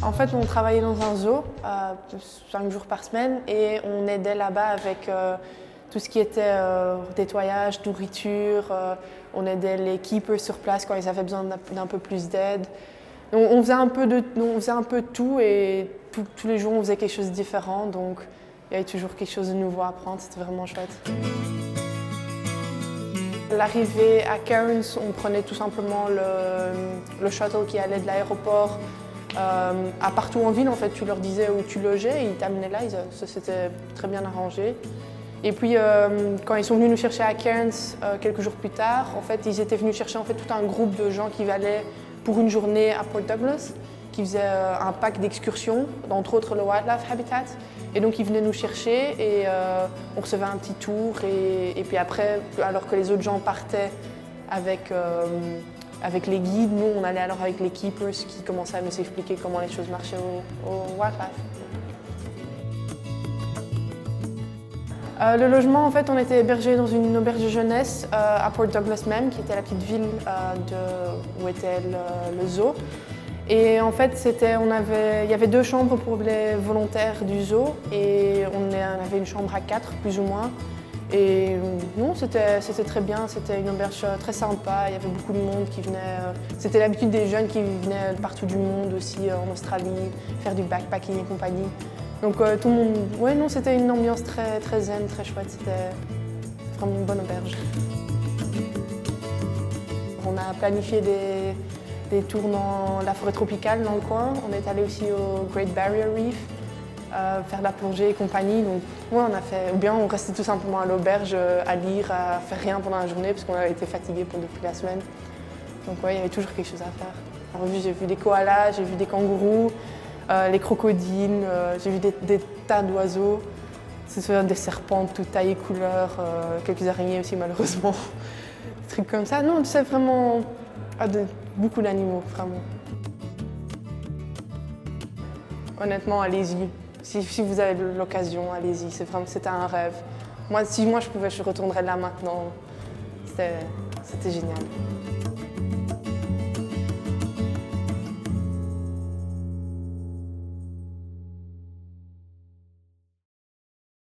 En fait, on travaillait dans un zoo 5 jours par semaine et on aidait là-bas avec tout ce qui était nettoyage, nourriture. On aidait les keepers sur place quand ils avaient besoin d'un peu plus d'aide. On faisait un peu de tout et tous les jours on faisait quelque chose de différent. Donc il y avait toujours quelque chose de nouveau à apprendre, c'était vraiment chouette. L'arrivée à Cairns, on prenait tout simplement le shuttle qui allait de l'aéroport à partout en ville. En fait, tu leur disais où tu logeais et ils t'amenaient là, ça s'était très bien arrangé. Et puis quand ils sont venus nous chercher à Cairns quelques jours plus tard, en fait, ils étaient venus chercher en fait, tout un groupe de gens qui allaient pour une journée à Port Douglas, qui faisaient un pack d'excursions, entre autres le Wildlife Habitat. Et donc ils venaient nous chercher et on recevait un petit tour. Et puis après, alors que les autres gens partaient avec les guides, nous on allait alors avec les keepers qui commençaient à nous expliquer comment les choses marchaient au Wildlife. Le logement, en fait, on était hébergés dans une auberge de jeunesse à Port Douglas même, qui était la petite ville où était le zoo. Et en fait, il y avait 2 chambres pour les volontaires du zoo et on avait une chambre à 4, plus ou moins. Et non, c'était très bien, c'était une auberge très sympa, il y avait beaucoup de monde qui venait. C'était l'habitude des jeunes qui venaient de partout du monde aussi, en Australie, faire du backpacking et compagnie. Donc tout le monde, ouais, non, c'était une ambiance très, très zen, très chouette, c'était vraiment une bonne auberge. On a planifié des tours dans la forêt tropicale dans le coin. On est allé aussi au Great Barrier Reef, faire de la plongée et compagnie. Donc, ouais, on a fait, ou bien on restait tout simplement à l'auberge à lire, à faire rien pendant la journée parce qu'on avait été fatigués depuis la semaine. Donc ouais, il y avait toujours quelque chose à faire. Alors, j'ai vu des koalas, j'ai vu des kangourous, les crocodiles, j'ai vu des tas d'oiseaux. C'est des serpents de toutes tailles et couleurs, quelques araignées aussi malheureusement. Des trucs comme ça. Non, c'est vraiment beaucoup d'animaux, vraiment. Honnêtement, allez-y. Si vous avez l'occasion, allez-y. C'était un rêve. Si moi je pouvais, je retournerais là maintenant. C'était génial.